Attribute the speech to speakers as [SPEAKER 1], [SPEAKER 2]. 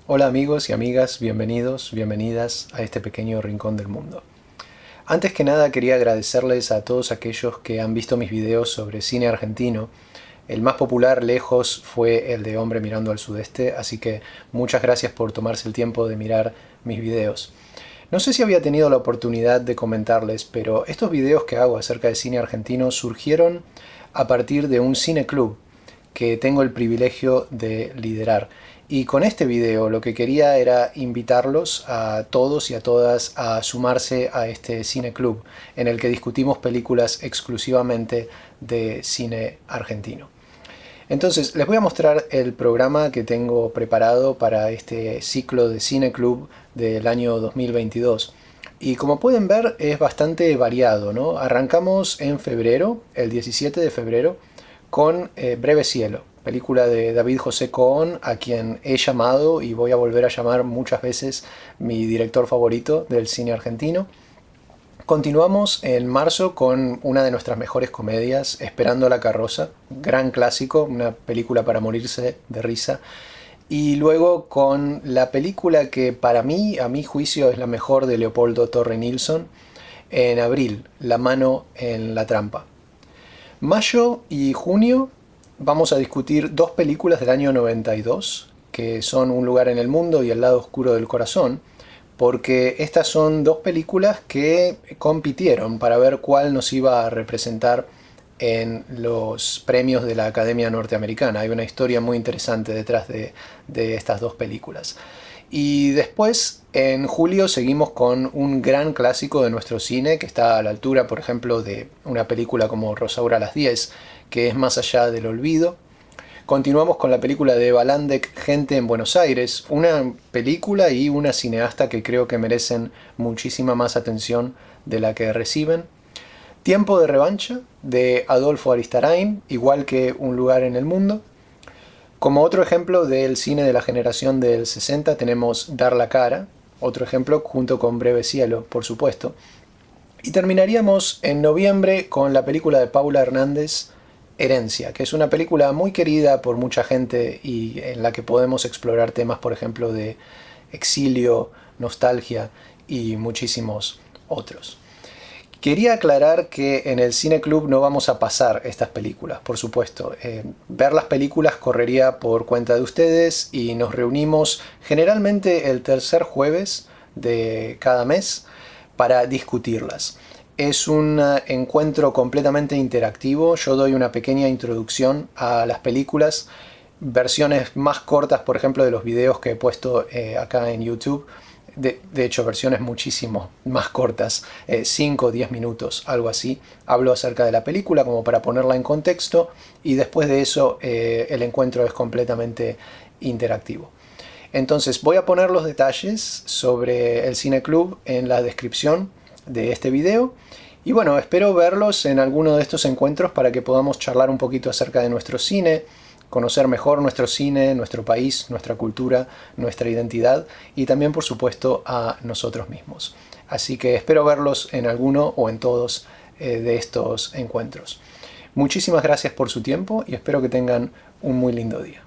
[SPEAKER 1] Hola amigos y amigas, bienvenidos, bienvenidas a este pequeño rincón del mundo. Antes que nada quería agradecerles a todos aquellos que han visto mis videos sobre cine argentino. El más popular lejos fue el de Hombre mirando al sudeste, así que muchas gracias por tomarse el tiempo de mirar mis videos. No sé si había tenido la oportunidad de comentarles, pero estos videos que hago acerca de cine argentino surgieron a partir de un cineclub que tengo el privilegio de liderar. Y con este video lo que quería era invitarlos a todos y a todas a sumarse a este cineclub en el que discutimos películas exclusivamente de cine argentino. Entonces les voy a mostrar el programa que tengo preparado para este ciclo de cineclub del año 2022. Y como pueden ver es bastante variado, ¿no? Arrancamos en febrero, el 17 de febrero, con Breve Cielo, película de David José Cohn, a quien he llamado y voy a volver a llamar muchas veces mi director favorito del cine argentino. Continuamos en marzo con una de nuestras mejores comedias, Esperando la carroza, gran clásico, una película para morirse de risa. Y luego con la película que para mí, a mi juicio, es la mejor de Leopoldo Torre Nilsson, en abril, La mano en la trampa. Mayo y junio vamos a discutir dos películas del año 92, que son Un lugar en el mundo y El lado oscuro del corazón, porque estas son dos películas que compitieron para ver cuál nos iba a representar en los premios de la Academia Norteamericana. Hay una historia muy interesante detrás de estas dos películas. Y después, en julio, seguimos con un gran clásico de nuestro cine que está a la altura, por ejemplo, de una película como Rosaura a las 10, que es Más allá del olvido. Continuamos con la película de Eva Landek, Gente en Buenos Aires, una película y una cineasta que creo que merecen muchísima más atención de la que reciben. Tiempo de revancha, de Adolfo Aristarain, igual que Un lugar en el mundo. Como otro ejemplo del cine de la generación del 60 tenemos Dar la cara, otro ejemplo junto con Breve Cielo, por supuesto. Y terminaríamos en noviembre con la película de Paula Hernández, Herencia, que es una película muy querida por mucha gente y en la que podemos explorar temas, por ejemplo, de exilio, nostalgia y muchísimos otros. Quería aclarar que en el cineclub no vamos a pasar estas películas, por supuesto. Ver las películas correría por cuenta de ustedes y nos reunimos generalmente el tercer jueves de cada mes para discutirlas. Es un encuentro completamente interactivo. Yo doy una pequeña introducción a las películas, versiones más cortas, por ejemplo, de los videos que he puesto acá en YouTube. De hecho, versiones muchísimo más cortas, 5 o 10 minutos, algo así. Hablo acerca de la película como para ponerla en contexto y después de eso el encuentro es completamente interactivo. Entonces voy a poner los detalles sobre el cineclub en la descripción de este video. Y bueno, espero verlos en alguno de estos encuentros para que podamos charlar un poquito acerca de nuestro cine, conocer mejor nuestro cine, nuestro país, nuestra cultura, nuestra identidad y también, por supuesto, a nosotros mismos. Así que espero verlos en alguno o en todos de estos encuentros. Muchísimas gracias por su tiempo y espero que tengan un muy lindo día.